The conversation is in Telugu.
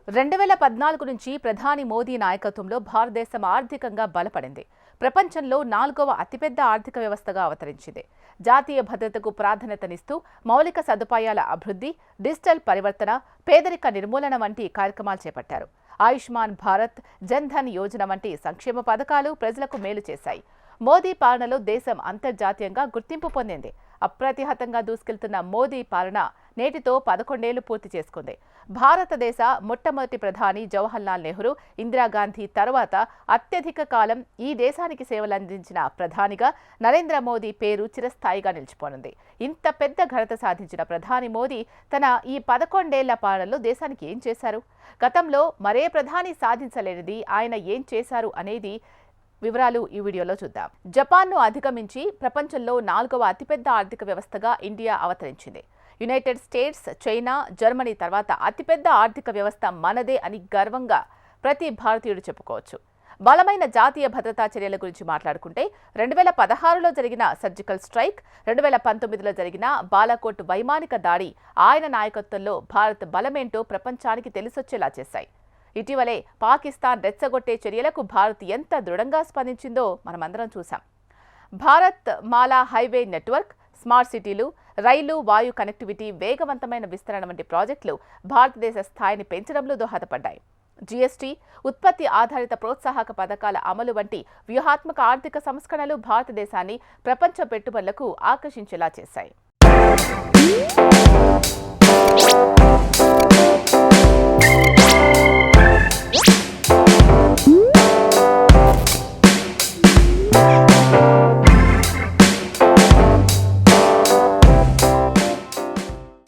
2014 నుంచి ప్రధాని మోదీ నాయకత్వంలో భారతదేశం ఆర్థికంగా బలపడింది. ప్రపంచంలో 4వ అతిపెద్ద ఆర్థిక వ్యవస్థగా అవతరించింది. జాతీయ భద్రతకు ప్రాధాన్యతనిస్తూ మౌలిక సదుపాయాల అభివృద్ధి, డిజిటల్ పరివర్తన, పేదరిక నిర్మూలన వంటి కార్యక్రమాలు చేపట్టారు. ఆయుష్మాన్ భారత్, జన్ ధన్ యోజన వంటి సంక్షేమ పథకాలు ప్రజలకు మేలు చేశాయి. మోదీ పాలనలో దేశం అంతర్జాతీయంగా గుర్తింపు పొందింది. అప్రతిహతంగా దూసుకెళ్తున్న మోదీ పాలన నేటితో 11 ఏళ్లు పూర్తి చేసుకుంది. భారతదేశ మొట్టమొదటి ప్రధాని జవహర్లాల్ నెహ్రూ, ఇందిరాగాంధీ తర్వాత అత్యధిక కాలం ఈ దేశానికి సేవలందించిన ప్రధానిగా నరేంద్ర మోదీ పేరు చిరస్థాయిగా నిలిచిపోనుంది. ఇంత పెద్ద ఘనత సాధించిన ప్రధాని మోదీ తన ఈ 11 ఏళ్ల పాలనలో దేశానికి ఏం చేశారు? గతంలో మరే ప్రధాని సాధించలేనిది ఆయన ఏం చేశారు అనేది వివరాలు ఈ వీడియోలో చూద్దాం. జపాన్ను అధిగమించి ప్రపంచంలో 4వ అతిపెద్ద ఆర్థిక వ్యవస్థగా ఇండియా అవతరించింది. యునైటెడ్ స్టేట్స్, చైనా, జర్మనీ తర్వాత అతిపెద్ద ఆర్థిక వ్యవస్థ మనదే అని గర్వంగా ప్రతి భారతీయుడు చెప్పుకోవచ్చు. బలమైన జాతీయ భద్రతా చర్యల గురించి మాట్లాడుకుంటే 2016లో జరిగిన సర్జికల్ స్ట్రైక్, 2019లో జరిగిన బాలాకోట్ వైమానిక దాడి ఆయన నాయకత్వంలో భారత్ బలమేంటో ప్రపంచానికి తెలిసొచ్చేలా చేశాయి. ఇటీవలే పాకిస్తాన్ రెచ్చగొట్టే చర్యలకు భారత్ ఎంత దృఢంగా స్పందించిందో మనమందరం చూసాం. భారత్ మాలా హైవే నెట్వర్క్, స్మార్ట్ సిటీలు, రైలు, వాయు కనెక్టివిటీ, వేగవంతమైన విస్తరణ వంటి ప్రాజెక్టులు భారతదేశ స్థాయిని పెంచడంలో దోహదపడ్డాయి. జీఎస్టీ, ఉత్పత్తి ఆధారిత ప్రోత్సాహక పథకాల అమలు వంటి వ్యూహాత్మక ఆర్థిక సంస్కరణలు భారతదేశాన్ని ప్రపంచ పెట్టుబడులకు ఆకర్షించేలా చేశాయి.